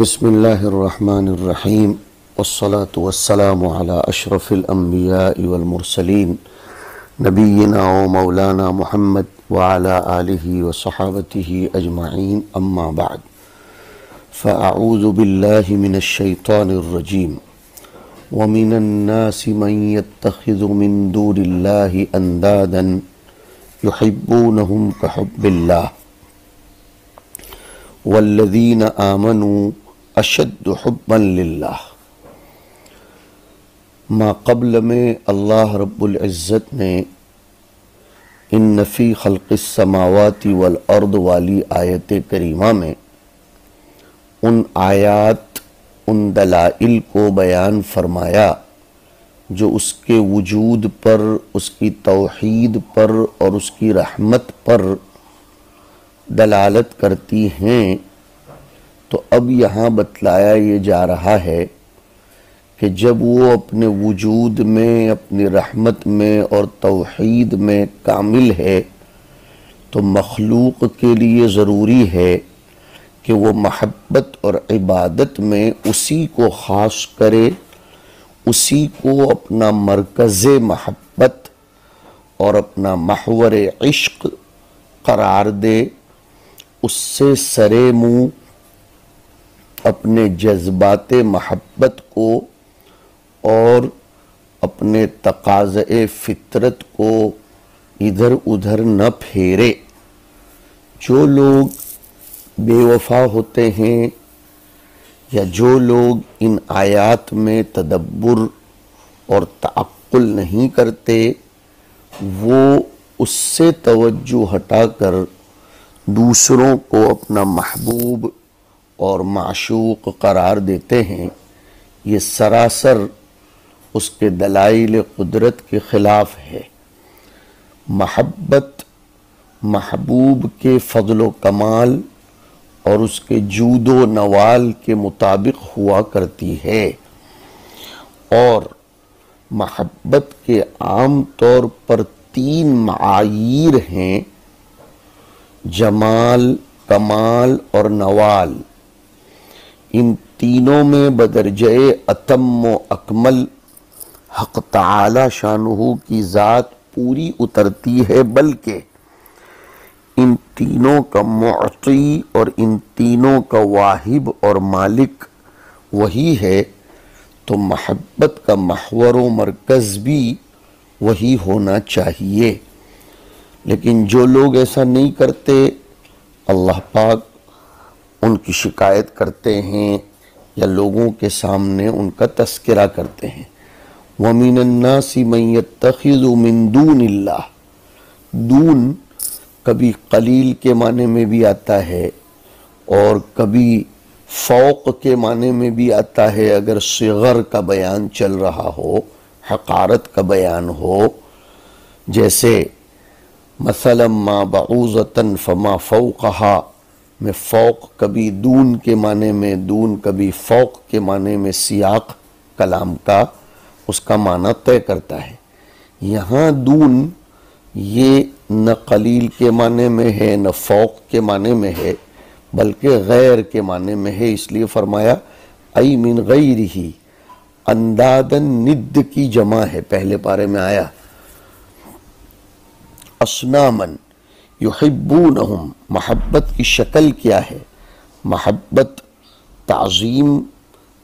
بسم اللہ الرحمن الرحیم والصلاة والسلام علی اشرف الانبیاء والمرسلین نبینا و مولانا محمد وعلی آلہ وصحابتہ اجمعین اما بعد فاعوذ باللہ من الشیطان الرجیم ومن الناس من يتخذ من دون اللہ اندادا يحبونهم كحب اللہ والذین آمنوا اشد حبا للہ۔ ما قبل میں اللہ رب العزت نے ان فی خلق السماوات والارض والی آیت کریمہ میں ان آیات، ان دلائل کو بیان فرمایا جو اس کے وجود پر، اس کی توحید پر اور اس کی رحمت پر دلالت کرتی ہیں۔ تو اب یہاں بتلایا یہ جا رہا ہے کہ جب وہ اپنے وجود میں، اپنی رحمت میں اور توحید میں کامل ہے تو مخلوق کے لیے ضروری ہے کہ وہ محبت اور عبادت میں اسی کو خاص کرے، اسی کو اپنا مرکز محبت اور اپنا محور عشق قرار دے، اس سے سرے منہ اپنے جذبات محبت کو اور اپنے تقاضۂ فطرت کو ادھر ادھر نہ پھیرے۔ جو لوگ بے وفا ہوتے ہیں یا جو لوگ ان آیات میں تدبر اور تعقل نہیں کرتے، وہ اس سے توجہ ہٹا کر دوسروں کو اپنا محبوب اور معشوق قرار دیتے ہیں۔ یہ سراسر اس کے دلائل قدرت کے خلاف ہے۔ محبت محبوب کے فضل و کمال اور اس کے جود و نوال کے مطابق ہوا کرتی ہے، اور محبت کے عام طور پر 3 معاییر ہیں: جمال، کمال اور نوال۔ ان تینوں میں بدرجہ اتم و اکمل حق تعالی شانہ کی ذات پوری اترتی ہے، بلکہ ان تینوں کا معطی اور ان تینوں کا واہب اور مالک وہی ہے، تو محبت کا محور و مرکز بھی وہی ہونا چاہیے۔ لیکن جو لوگ ایسا نہیں کرتے، اللہ پاک ان کی شکایت کرتے ہیں یا لوگوں کے سامنے ان کا تذکرہ کرتے ہیں۔ وَمِنَ النَّاسِ مَن يَتَّخِذُ مِن دُونِ اللَّهِ۔ دون کبھی قلیل کے معنی میں بھی آتا ہے اور کبھی فوق کے معنی میں بھی آتا ہے، اگر صغر کا بیان چل رہا ہو، حقارت کا بیان ہو، جیسے مثلا ما بعوضۃ فما فوقہا میں فوق کبھی دون کے معنی میں، دون کبھی فوق کے معنی میں سیاق کلام کا اس کا معنی طے کرتا ہے۔ یہاں دون یہ نہ قلیل کے معنی میں ہے نہ فوق کے معنی میں ہے، بلکہ غیر کے معنی میں ہے، اس لیے فرمایا ای من غیرہ۔ اندادن ند کی جمع ہے، پہلے پارے میں آیا۔ اصنامن یحبونہم، محبت کی شکل کیا ہے؟ محبت تعظیم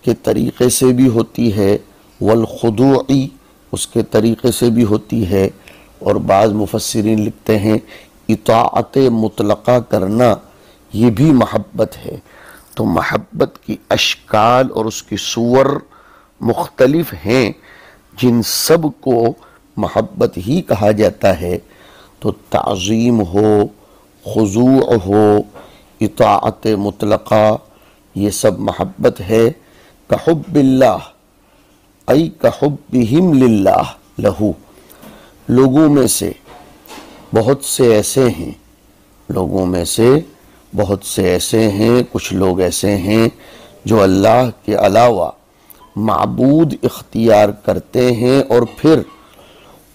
کے طریقے سے بھی ہوتی ہے، والخضوعی اس کے طریقے سے بھی ہوتی ہے، اور بعض مفسرین لکھتے ہیں اطاعت مطلقہ کرنا یہ بھی محبت ہے۔ تو محبت کی اشکال اور اس کی صور مختلف ہیں، جن سب کو محبت ہی کہا جاتا ہے۔ تو تعظیم ہو، خضوع ہو، اطاعت مطلقہ، یہ سب محبت ہے۔ کحب اللہ ای کحبہم للہ لہو۔ لوگوں میں سے بہت سے ایسے ہیں، لوگوں میں سے بہت سے ایسے ہیں، کچھ لوگ ایسے ہیں جو اللہ کے علاوہ معبود اختیار کرتے ہیں اور پھر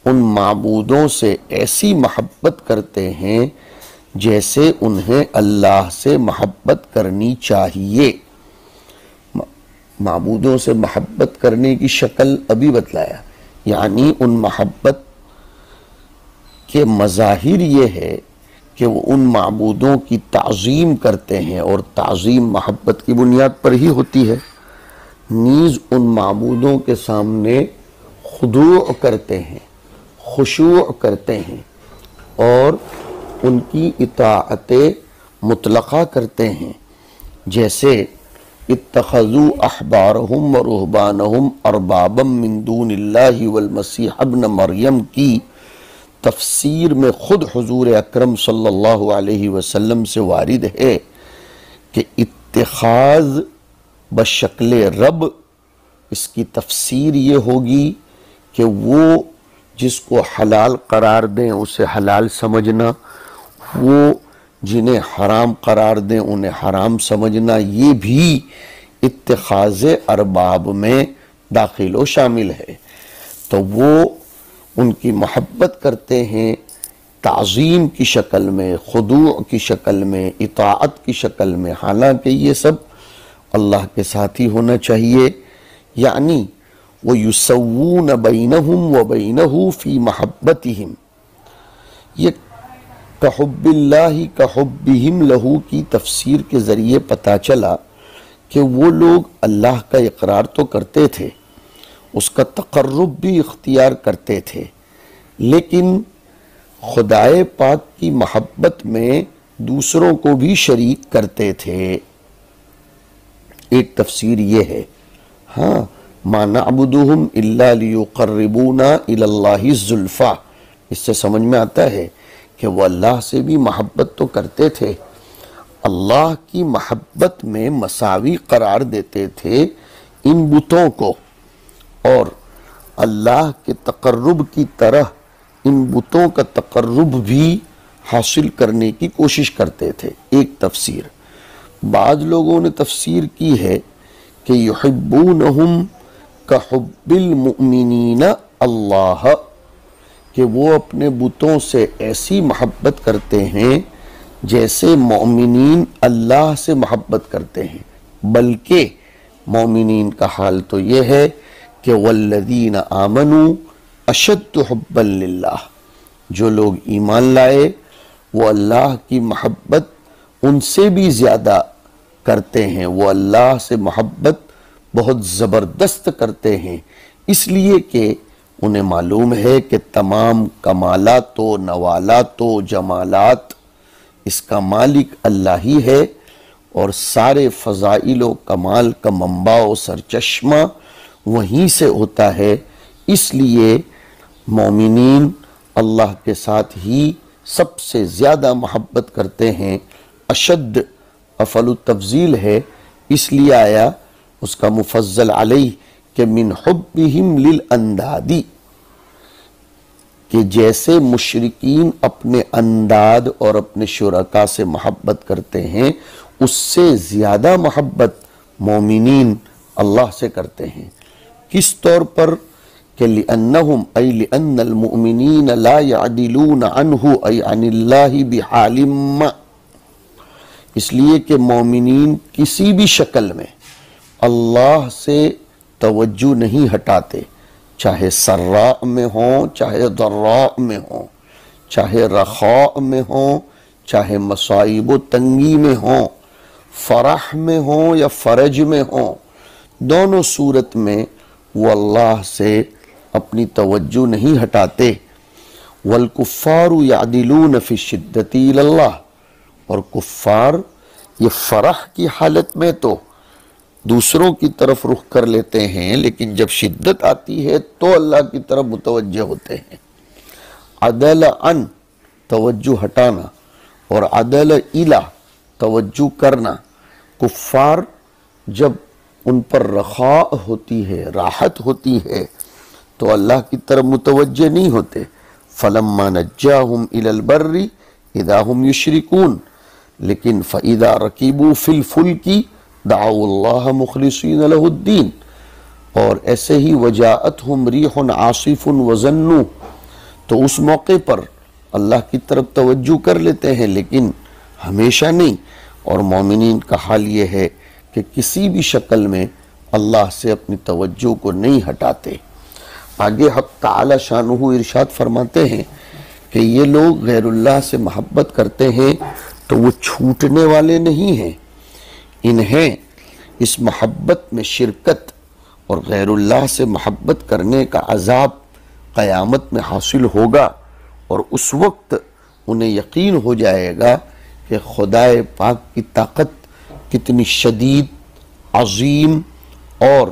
ان معبودوں سے ایسی محبت کرتے ہیں جیسے انہیں اللہ سے محبت کرنی چاہیے۔ معبودوں سے محبت کرنے کی شکل ابھی بتلایا، یعنی ان محبت کے مظاہر یہ ہے کہ وہ ان معبودوں کی تعظیم کرتے ہیں، اور تعظیم محبت کی بنیاد پر ہی ہوتی ہے، نیز ان معبودوں کے سامنے خضوع کرتے ہیں، خشوع کرتے ہیں، اور ان کی اطاعت مطلقہ کرتے ہیں، جیسے اتخذوا احبارہم ورہبانہم اربابا من دون اللہ والمسیح ابن مریم کی تفسیر میں خود حضور اکرم صلی اللہ علیہ وسلم سے وارد ہے کہ اتخاذ بشکل رب، اس کی تفسیر یہ ہوگی کہ وہ جس کو حلال قرار دیں اسے حلال سمجھنا، وہ جنہیں حرام قرار دیں انہیں حرام سمجھنا، یہ بھی اتخاذ ارباب میں داخل و شامل ہے۔ تو وہ ان کی محبت کرتے ہیں تعظیم کی شکل میں، خضوع کی شکل میں، اطاعت کی شکل میں، حالانکہ یہ سب اللہ کے ساتھ ہی ہونا چاہیے، یعنی وَيُسَوُّونَ بَيْنَهُمْ وَبَيْنَهُ فِي مَحَبَّتِهِمْ، یہ کَحُبِّ اللَّهِ کَحُبِّهِمْ لَهُ کی تفسیر کے ذریعے پتہ چلا کہ وہ لوگ اللہ کا اقرار تو کرتے تھے، اس کا تقرب بھی اختیار کرتے تھے، لیکن خدائے پاک کی محبت میں دوسروں کو بھی شریک کرتے تھے۔ ایک تفسیر یہ ہے، ہاں مَا نَعْبُدُهُمْ إِلَّا لِيُقَرِّبُونَا إِلَى اللَّهِ الزُّلْفَىٰ، اس سے سمجھ میں آتا ہے کہ وہ اللہ سے بھی محبت تو کرتے تھے، اللہ کی محبت میں مساوی قرار دیتے تھے ان بتوں کو، اور اللہ کے تقرب کی طرح ان بتوں کا تقرب بھی حاصل کرنے کی کوشش کرتے تھے۔ ایک تفسیر۔ بعض لوگوں نے تفسیر کی ہے کہ یحبونہم کحب المؤمنین اللہ، کہ وہ اپنے بتوں سے ایسی محبت کرتے ہیں جیسے مومنین اللہ سے محبت کرتے ہیں، بلکہ مومنین کا حال تو یہ ہے کہ والذین آمنوا اشد حبا للہ، جو لوگ ایمان لائے وہ اللہ کی محبت ان سے بھی زیادہ کرتے ہیں، وہ اللہ سے محبت بہت زبردست کرتے ہیں، اس لیے کہ انہیں معلوم ہے کہ تمام کمالات و نوالات و جمالات اس کا مالک اللہ ہی ہے، اور سارے فضائل و کمال کا منبع و سرچشمہ وہیں سے ہوتا ہے، اس لیے مومنین اللہ کے ساتھ ہی سب سے زیادہ محبت کرتے ہیں۔ اشد افعل التفضیل ہے، اس لیے آیا اس کا مفضل علیہ کہ من حبہم للاندادی، کہ جیسے مشرکین اپنے انداد اور اپنے شرکاء سے محبت کرتے ہیں، اس سے زیادہ محبت مومنین اللہ سے کرتے ہیں۔ کس طور پر؟ کہ لأنہم ای لأن المؤمنین لا یعدلون عنہ ای عن اللہ بحال ما، اس لیے کہ مومنین کسی بھی شکل میں اللہ سے توجہ نہیں ہٹاتے، چاہے سراء میں ہوں چاہے ضراء میں ہوں، چاہے رخاء میں ہوں چاہے مصائب و تنگی میں ہوں، فرح میں ہوں یا فرج میں ہوں، دونوں صورت میں وہ اللہ سے اپنی توجہ نہیں ہٹاتے۔ والکفار یعدلون فی الشدۃ الی اللہ، اور کفار یہ فرح کی حالت میں تو دوسروں کی طرف رخ کر لیتے ہیں، لیکن جب شدت آتی ہے تو اللہ کی طرف متوجہ ہوتے ہیں۔ عدل عن توجہ ہٹانا اور عدل الی توجہ کرنا، کفار جب ان پر رخاء ہوتی ہے، راحت ہوتی ہے، تو اللہ کی طرف متوجہ نہیں ہوتے۔ فلما نجاہم الی البر اذا ہم یشرکون، لیکن فاذا رکبوا فی الفلک دعوا اللہ مخلصین لہ الدین، اور ایسے ہی وجاءتہم ریح عاصف وظنوا، تو اس موقع پر اللہ کی طرف توجہ کر لیتے ہیں لیکن ہمیشہ نہیں۔ اور مومنین کا حال یہ ہے کہ کسی بھی شکل میں اللہ سے اپنی توجہ کو نہیں ہٹاتے۔ آگے حق تعالی شانہ ارشاد فرماتے ہیں کہ یہ لوگ غیر اللہ سے محبت کرتے ہیں تو وہ چھوٹنے والے نہیں ہیں، انہیں اس محبت میں شرکت اور غیر اللہ سے محبت کرنے کا عذاب قیامت میں حاصل ہوگا، اور اس وقت انہیں یقین ہو جائے گا کہ خدائے پاک کی طاقت کتنی شدید، عظیم، اور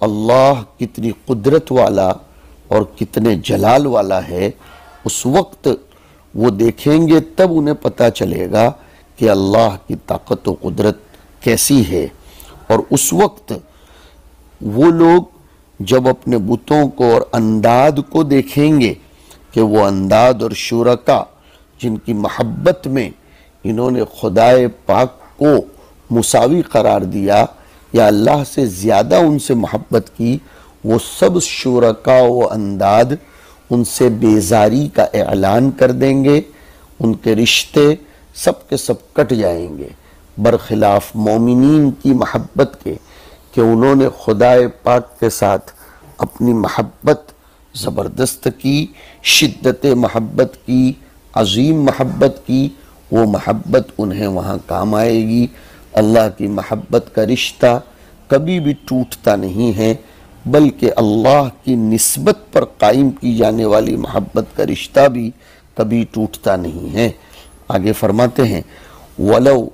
اللہ کتنی قدرت والا اور کتنے جلال والا ہے۔ اس وقت وہ دیکھیں گے، تب انہیں پتہ چلے گا کہ اللہ کی طاقت و قدرت کیسی ہے۔ اور اس وقت وہ لوگ جب اپنے بتوں کو اور انداد کو دیکھیں گے کہ وہ انداد اور شرکا جن کی محبت میں انہوں نے خدائے پاک کو مساوی قرار دیا یا اللہ سے زیادہ ان سے محبت کی، وہ سب شرکا و انداد ان سے بیزاری کا اعلان کر دیں گے، ان کے رشتے سب کے سب کٹ جائیں گے، برخلاف مومنین کی محبت کے کہ انہوں نے خدائے پاک کے ساتھ اپنی محبت زبردست کی، شدت محبت کی، عظیم محبت کی۔ وہ محبت انہیں وہاں کام آئے گی۔ اللہ کی محبت کا رشتہ کبھی بھی ٹوٹتا نہیں ہے، بلکہ اللہ کی نسبت پر قائم کی جانے والی محبت کا رشتہ بھی کبھی ٹوٹتا نہیں ہے۔ آگے فرماتے ہیں وَلَوْ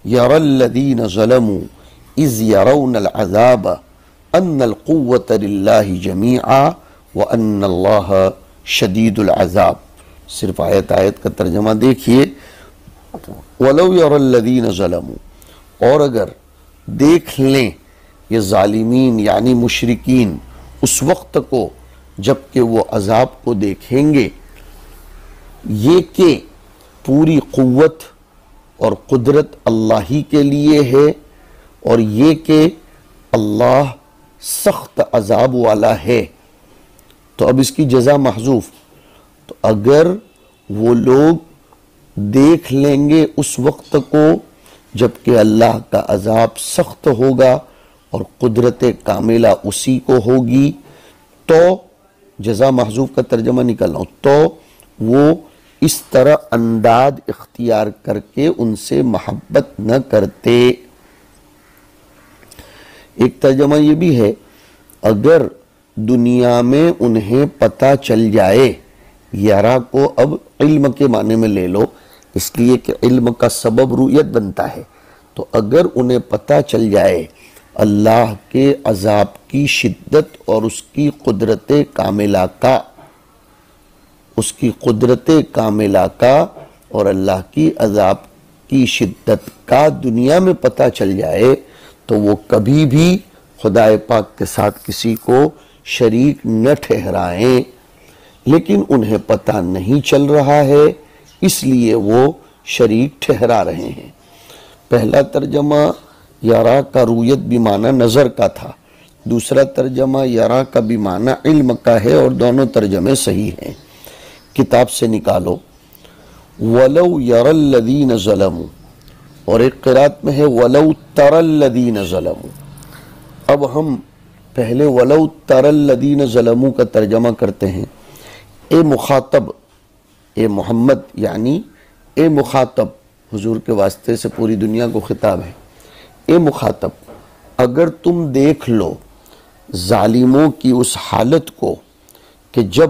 يَرَى الَّذِينَ ظَلَمُوا إِذْ يَرَوْنَ الْعَذَابَ أَنَّ الْقُوَّةَ لِلَّهِ جَمِيعًا وَأَنَّ اللَّهَ شَدِيدُ الْعَذَابِ۔ صرف آیت کا ترجمہ دیکھیے، وَلَوْ يَرَى الَّذِينَ ظَلَمُوا، اور اگر دیکھ لیں یہ ظالمین یعنی مشرکین اس وقت کو جب کہ وہ عذاب کو دیکھیں گے، یہ کہ پوری قوت اور قدرت اللہ ہی کے لیے ہے، اور یہ کہ اللہ سخت عذاب والا ہے، تو اب اس کی جزا محذوف۔ تو اگر وہ لوگ دیکھ لیں گے اس وقت کو جب کہ اللہ کا عذاب سخت ہوگا اور قدرت کاملہ اسی کو ہوگی، تو جزا محذوف کا ترجمہ نکل رہا ہوں، تو وہ اس طرح انداز اختیار کر کے ان سے محبت نہ کرتے۔ ایک ترجمہ یہ بھی ہے، اگر دنیا میں انہیں پتہ چل جائے، یرا کو اب علم کے معنی میں لے لو، اس لیے کہ علم کا سبب رؤیت بنتا ہے، تو اگر انہیں پتہ چل جائے اللہ کے عذاب کی شدت اور اس کی قدرت کاملہ کا اور اللہ کی عذاب کی شدت کا دنیا میں پتہ چل جائے، تو وہ کبھی بھی خدائے پاک کے ساتھ کسی کو شریک نہ ٹھہرائیں۔ لیکن انہیں پتہ نہیں چل رہا ہے، اس لیے وہ شریک ٹھہرا رہے ہیں۔ پہلا ترجمہ یرا کا رؤیت بھی معنی نظر کا تھا، دوسرا ترجمہ یرا کا بھی معنی علم کا ہے، اور دونوں ترجمے صحیح ہیں۔ کتاب سے نکالو وَلَوْ يَرَى الَّذِينَ ظَلَمُوا، اور ایک قرات میں ہے وَلَوْ تَرَى الَّذِينَ ظَلَمُوا۔ اب ہم پہلے وَلَوْ تَرَى الَّذِينَ ظَلَمُوا کا ترجمہ کرتے ہیں۔ اے مخاطب، اے محمد یعنی اے مخاطب، حضور کے واسطے سے پوری دنیا کو خطاب ہے۔ اے مخاطب، اگر تم دیکھ لو ظالموں کی اس حالت کو کہ جب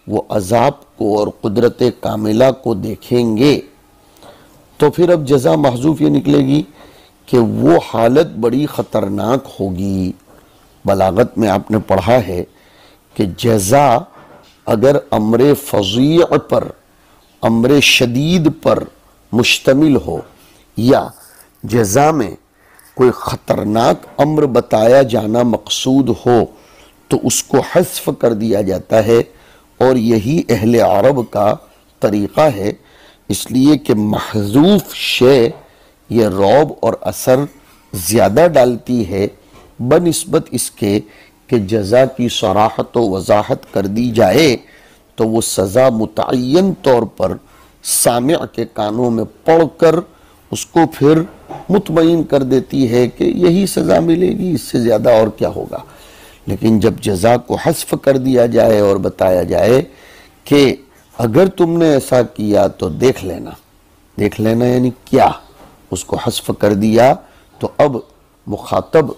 وہ عذاب کو اور قدرت کاملہ کو دیکھیں گے، تو پھر اب جزا محذوف یہ نکلے گی کہ وہ حالت بڑی خطرناک ہوگی۔ بلاغت میں آپ نے پڑھا ہے کہ جزا اگر امر فظیع پر، امر شدید پر مشتمل ہو، یا جزا میں کوئی خطرناک امر بتایا جانا مقصود ہو، تو اس کو حذف کر دیا جاتا ہے، اور یہی اہل عرب کا طریقہ ہے، اس لیے کہ محذوف شے یہ رعب اور اثر زیادہ ڈالتی ہے بنسبت اس کے کہ جزا کی صراحت و وضاحت کر دی جائے تو وہ سزا متعین طور پر سامع کے کانوں میں پڑھ کر اس کو پھر مطمئن کر دیتی ہے کہ یہی سزا ملے گی، اس سے زیادہ اور کیا ہوگا۔ لیکن جب جزا کو حذف کر دیا جائے اور بتایا جائے کہ اگر تم نے ایسا کیا تو دیکھ لینا، دیکھ لینا یعنی کیا، اس کو حذف کر دیا تو اب مخاطب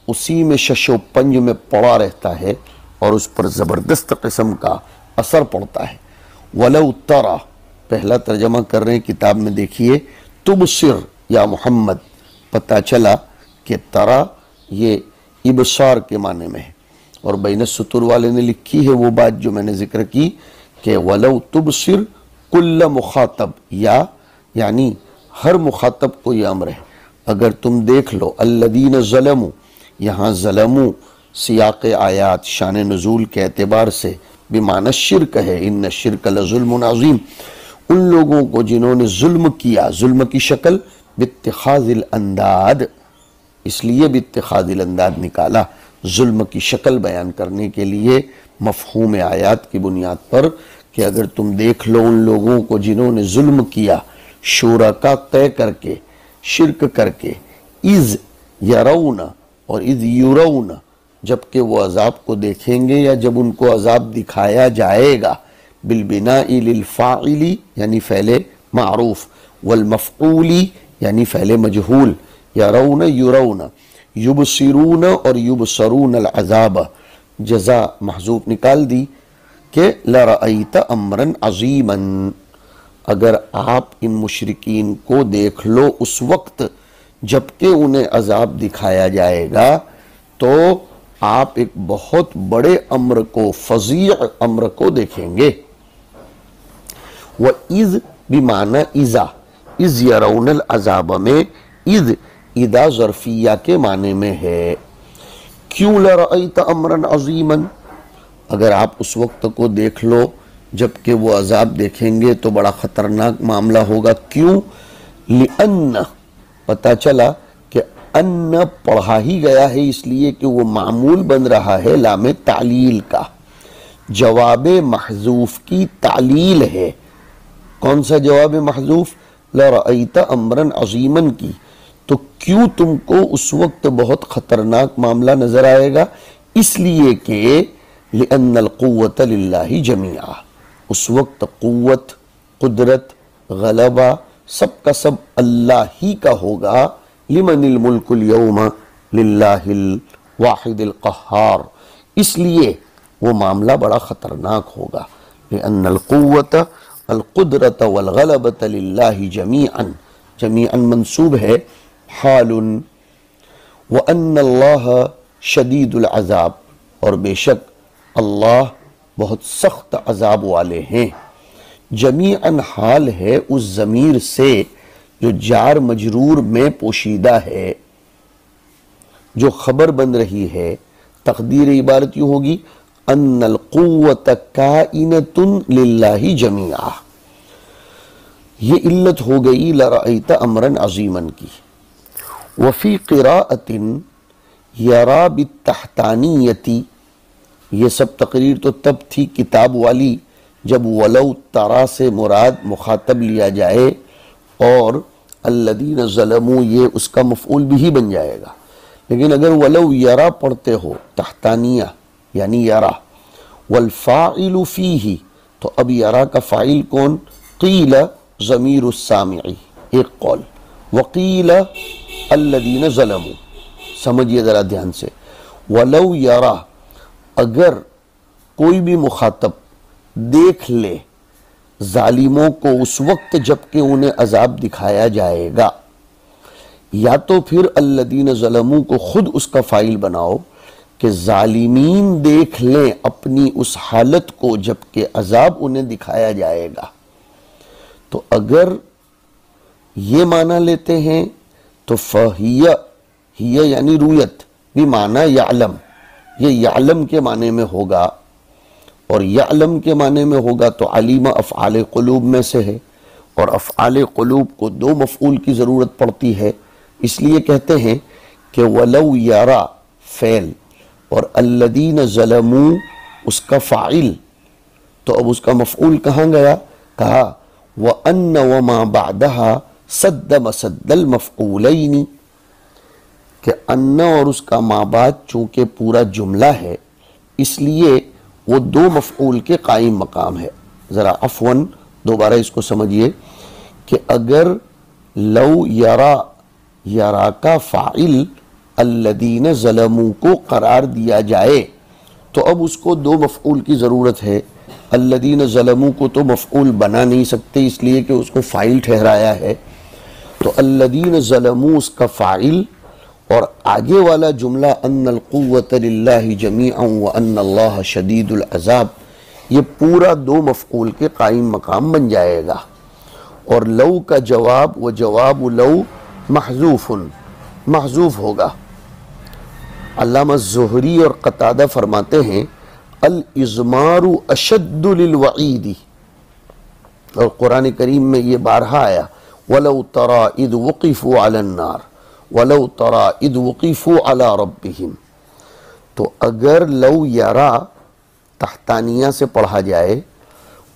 اسی میں شش و پنج میں پڑا رہتا ہے اور اس پر زبردست قسم کا اثر پڑتا ہے۔ وَلَوْ تَرَى، پہلا ترجمہ کر رہے ہیں کتاب میں، دیکھیے تبصر یا محمد، پتہ چلا کہ ترا یہ ابصار کے معنی میں ہے، اور بین السطور والے نے لکھی ہے وہ بات جو میں نے ذکر کی کہ وَلَوْ تُبْصِرْ كُلَّ مخاطب، یا یعنی ہر مخاطب کو یہ امر ہے، اگر تم دیکھ لو الذین ظلموا، یہاں ظلموا سیاق آیات شان نزول کے اعتبار سے بمعنی شرک ہے، ان الشرک لظلم عظیم، ان لوگوں کو جنہوں نے ظلم کیا، ظلم کی شکل باتخاذ الانداد، اس لیے باتخاذ الانداد نکالا ظلم کی شکل بیان کرنے کے لیے مفہوم آیات کی بنیاد پر کہ اگر تم دیکھ لو ان لوگوں کو جنہوں نے ظلم کیا شرکا طے کر کے، شرک کر کے، اذ یرون اور اذ یرون، جبکہ وہ عذاب کو دیکھیں گے یا جب ان کو عذاب دکھایا جائے گا، بالبناء للفاعل یعنی فعل معروف، والمفعول یعنی فعل مجہول، یرون یرون، یبصرون اور یبصرون العذاب، جزا محذوف نکال دی کہ لرأیت امرا عظیما، اگر آپ ان مشرکین کو دیکھ لو اس وقت جبکہ انہیں عذاب دکھایا جائے گا تو آپ ایک بہت بڑے امر کو، فظیع امر کو دیکھیں گے۔ وَإِذْ بِمَعنَى اِذَا، اِذْ يَرَوْنَ الْعَذَابَ میں اِذْ اِذَا ظرفیہ کے معنی میں ہے۔ کیوں لَرَأَيْتَ أَمْرًا عَظِيمًا، اگر آپ اس وقت کو دیکھ لو جبکہ وہ عذاب دیکھیں گے تو بڑا خطرناک معاملہ ہوگا، کیوں؟ لِأَنَّ، پتہ چلا کہ ان پڑھا ہی گیا ہے اس لیے کہ وہ معمول بن رہا ہے لام تعلیل کا، جواب محذوف کی تعلیل ہے۔ کون سا جواب محذوف؟ لَرَأَيْتَ أَمْرًا عَظِيمًا کی، تو کیوں تم کو اس وقت بہت خطرناک معاملہ نظر آئے گا؟ اس لیے کہ لِأَنَّ الْقُوَّةَ لِلَّهِ جَمِيعًا، اس وقت قوت، قدرت، غلبہ سب کا سب اللہ ہی کا ہوگا۔ لمن الملک اليوم للہ الواحد القہار، اس لیے وہ معاملہ بڑا خطرناک ہوگا۔ لأن القوت، القدرت والغلبت للہ جمیعا، جمیعا منصوب ہے حال، وان اللہ شدید العذاب، اور بے شک اللہ بہت سخت عذاب والے ہیں۔ جمیعاً حال ہے اس ضمیر سے جو جار مجرور میں پوشیدہ ہے، جو خبر بن رہی ہے۔ تقدیر عبارت یوں ہوگی ان القوت کائنۃ للہ جمیعا، یہ علت ہو گئی لرأیت امرا عظیما کی۔ وفی قراءۃ یرا بالتحتانیۃ، یہ سب تقریر تو تب تھی کتاب والی جب ولو ترا سے مراد مخاطب لیا جائے اور الذین ظلموا یہ اس کا مفعول بھی بن جائے گا، لیکن اگر ولو یرا پڑھتے ہو تحتانیہ یعنی یرا، والفاعل فیہ، تو اب یرا کا فاعل کون؟ قیل ضمیر السامعی، ایک قول، وقیل الذین ظلموا، سمجھئے ذرا دھیان سے، ولو یرا، اگر کوئی بھی مخاطب دیکھ لے ظالموں کو اس وقت جبکہ انہیں عذاب دکھایا جائے گا، یا تو پھر الذین ظلموا کو خود اس کا فاعل بناؤ کہ ظالمین دیکھ لیں اپنی اس حالت کو جبکہ عذاب انہیں دکھایا جائے گا۔ تو اگر یہ معنی لیتے ہیں تو فہیہ، ہیہ یعنی رویت، بمعنی یعلم، یہ یعلم کے معنی میں ہوگا، اور یعلم کے معنی میں ہوگا تو علیم افعال قلوب میں سے ہے، اور افعال قلوب کو دو مفعول کی ضرورت پڑتی ہے، اس لیے کہتے ہیں کہ ولو یرا فعل اور الذین ظلموا اس کا فاعل، تو اب اس کا مفعول کہاں گیا؟ کہا وَأَنَّ وَمَا بَعْدَهَا سد مسد المفعولین کہ ان اور اس کا ما بعد چونکہ پورا جملہ ہے اس لیے وہ دو مفعول کے قائم مقام ہے۔ ذرا عفواً دوبارہ اس کو سمجھیے کہ اگر لو یرا کا فاعل الذین ظلموا کو قرار دیا جائے تو اب اس کو دو مفعول کی ضرورت ہے۔ الذین ظلموا کو تو مفعول بنا نہیں سکتے اس لیے کہ اس کو فاعل ٹھہرایا ہے، تو الذین ظلموا اس کا فاعل اور آگے والا جملہ ان القوۃ للہ جمیعا وان اللہ شدید العذاب، یہ پورا دو مفعول کے قائم مقام بن جائے گا۔ اور لو کا جواب و جواب لو محذوف ہوگا۔ علامہ زہری اور قتادہ فرماتے ہیں الاضمار اشد للوعید، اور قرآن کریم میں یہ بارہا آیا وَلَوْ تَرَى إِذْ وُقِفُوا عَلَى النَّارِ وَلَوْ تَرَى إِذْ وُقِفُوا عَلَى رَبِّهِمْ، تو اگر لو یرا تحتانیہ سے پڑھا جائے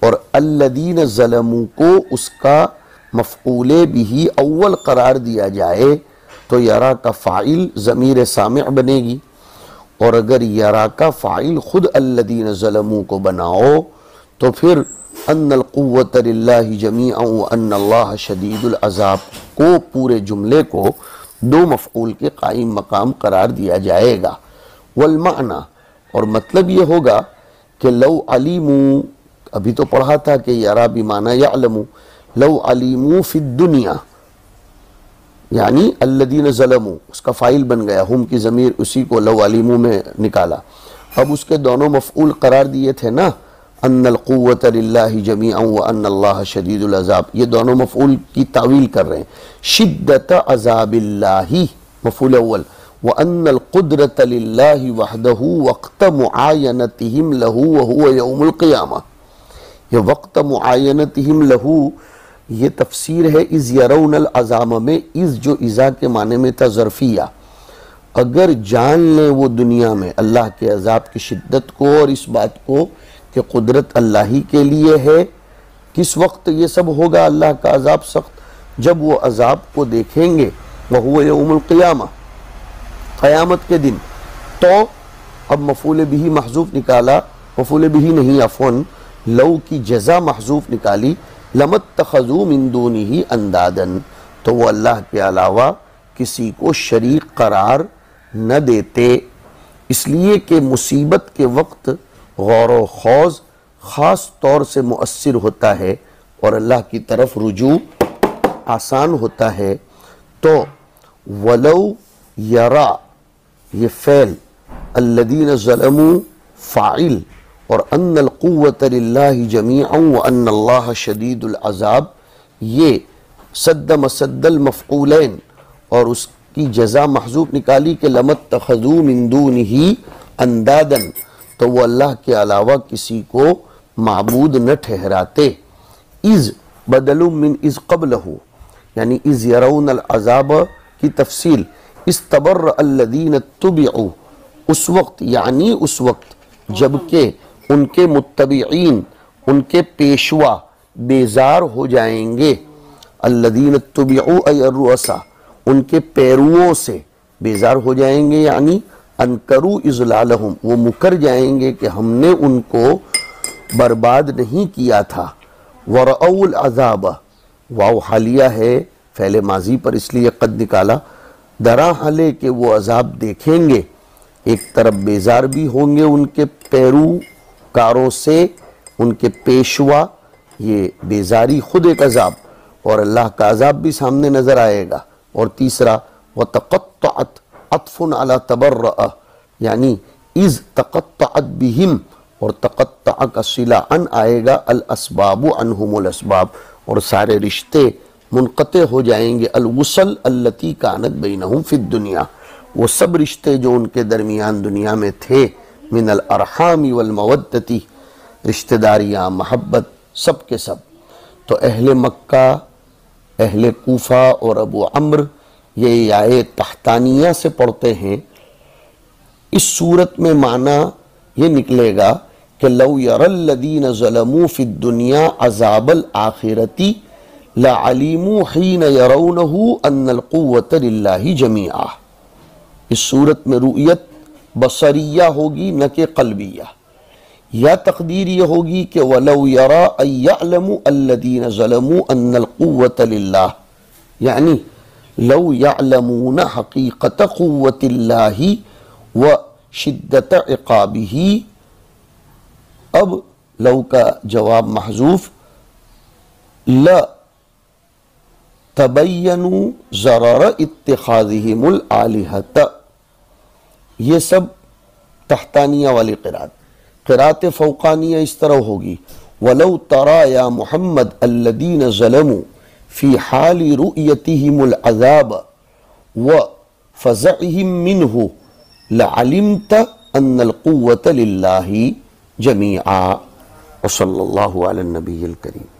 اور الذین ظلموا کو اس کا مفعول بھی اول قرار دیا جائے تو یرا کا فاعل ضمیر سامع بنے گی، اور اگر یرا کا فاعل خود الذین ظلموا کو بناؤ تو پھر ان القوۃ للہ جمیعا وان اللہ شدید العذاب کو پورے جملے کو دو مفعول کے قائم مقام قرار دیا جائے گا۔ والمعنی، اور مطلب یہ ہوگا کہ لو علموا، ابھی تو پڑھا تھا کہ یرا بمعنی یعلموا، لو علموا فی الدنیا یعنی الذین ظلموا اس کا فاعل بن گیا، ہم کی ضمیر اسی کو لو علموا میں نکالا، اب اس کے دونوں مفعول قرار دیے تھے نا، ان القوۃ للہ جمیعا وان اللہ شدید العذاب، یہ دونوں مفعول کی تعویل کر رہے ہیں۔ شدت عذاب اللہ مفعول اول، وان القدرۃ للہ وحدہ وقت معاینتہم لہ وہو یوم القیامہ، یہ وقت معاینتہم لہ یہ تفسیر ہے اذ یرون العذاب میں، اذ جو اذا کے معنی میں تھا ظرفیہ، اگر جان لیں وہ دنیا میں اللہ کے عذاب کی شدت کو اور اس بات کو کہ قدرت اللہ ہی کے لیے ہے، کس وقت یہ سب ہوگا اللہ کا عذاب سخت؟ جب وہ عذاب کو دیکھیں گے، وہو یوم القیامہ، قیامت کے دن، تو اب مفعول بھی محذوف نکالا، مفعول بھی نہیں عفواً لو کی جزا محذوف نکالی، لَمَتَّخَذُوا مِن دُونِهِ اندادن، تو وہ اللہ کے علاوہ کسی کو شریک قرار نہ دیتے، اس لیے کہ مصیبت کے وقت غور و خوض خاص طور سے مؤثر ہوتا ہے اور اللہ کی طرف رجوع آسان ہوتا ہے۔ تو ولو یرا یہ فعل، الذین ظلموا فاعل، اور ان القوۃ للہ جمیعا وان اللہ شدید العذاب یہ سد مسد المفعولین، اور اس کی جزا محذوف نکالی کہ لَمَتَّخَذُوا مِن دُونِهِ اندادن، تو وہ اللہ کے علاوہ کسی کو معبود نہ ٹھہراتے۔ اذ بدل من اذ قبلہ، یعنی اذ یرون العذاب کی تفصیل، استبرأ الذین اتبعوا، اس وقت یعنی اس وقت جبکہ ان کے متبعین، ان کے پیشوا بیزار ہو جائیں گے، الذین اتبعوا ای الرؤساء، ان کے پیرووں سے بیزار ہو جائیں گے، یعنی انکروا اضلالہم، وہ مکر جائیں گے کہ ہم نے ان کو برباد نہیں کیا تھا۔ ورأوا العذاب، واو حالیہ ہے فعل ماضی پر اس لیے قد نکالا، درا حالے کہ وہ عذاب دیکھیں گے، ایک طرف بیزار بھی ہوں گے ان کے پیروکاروں سے، ان کے پیشوا، یہ بیزاری خود ایک عذاب، اور اللہ کا عذاب بھی سامنے نظر آئے گا۔ اور تیسرا وَتَقَطَّعَتْ عطف علی تبرأ، یعنی اذ تقطعت بہم، اور تقطع کا صلہ ان آئے گا، الاسباب عنہم الاسباب، اور سارے رشتے منقطع ہو جائیں گے، الوصل التی کانت بینہم فی الدنیا، وہ سب رشتے جو ان کے درمیان دنیا میں تھے، من الارحام والمودتی، رشتہ داریاں، محبت، سب کے سب۔ تو اہل مکہ، اہل کوفہ اور ابو عمرو یہ آیے تحتانیہ سے پڑھتے ہیں، اس صورت میں معنی یہ نکلے گا کہ لو یری الذین ظلموا فی الدنیا عذاب الآخرتی لَعَلِمُوا حِينَ يَرَوْنَهُ أَنَّ الْقُوَّةَ لِلَّهِ جَمِيعًا۔ اس صورت میں رؤیت بصریہ ہوگی نہ کہ قلبیہ، یا تقدیر یہ ہوگی کہ وَلَوْ يَرَى أَن يَعْلَمُوا الَّذِينَ ظَلَمُوا أَنَّ الْقُوَّةَ لِلَّهِ، یعنی لو يعلمون حقیقت قوت اللہ و شدت عقابہ۔ اب لو کا جواب محذوف، لَتَبَيَّنُوا ضَرَرَ اتِّخَاذِهِمُ الْآلِهَةَ۔ یہ سب تحتانیہ والی قرات فوقانیہ اس طرح ہوگی وَلَوْ تَرَى يَا مُحَمَّدْ الَّذِينَ ظَلَمُوا فِي حَالِ رُؤْيَتِهِمُ الْعَذَابَ وَفَزَعِهِمْ مِنْهُ لَعَلِمْتَ أَنَّ الْقُوَّةَ لِلَّهِ جَمِيعًا۔ وصلی اللہ علی النبی الکریم۔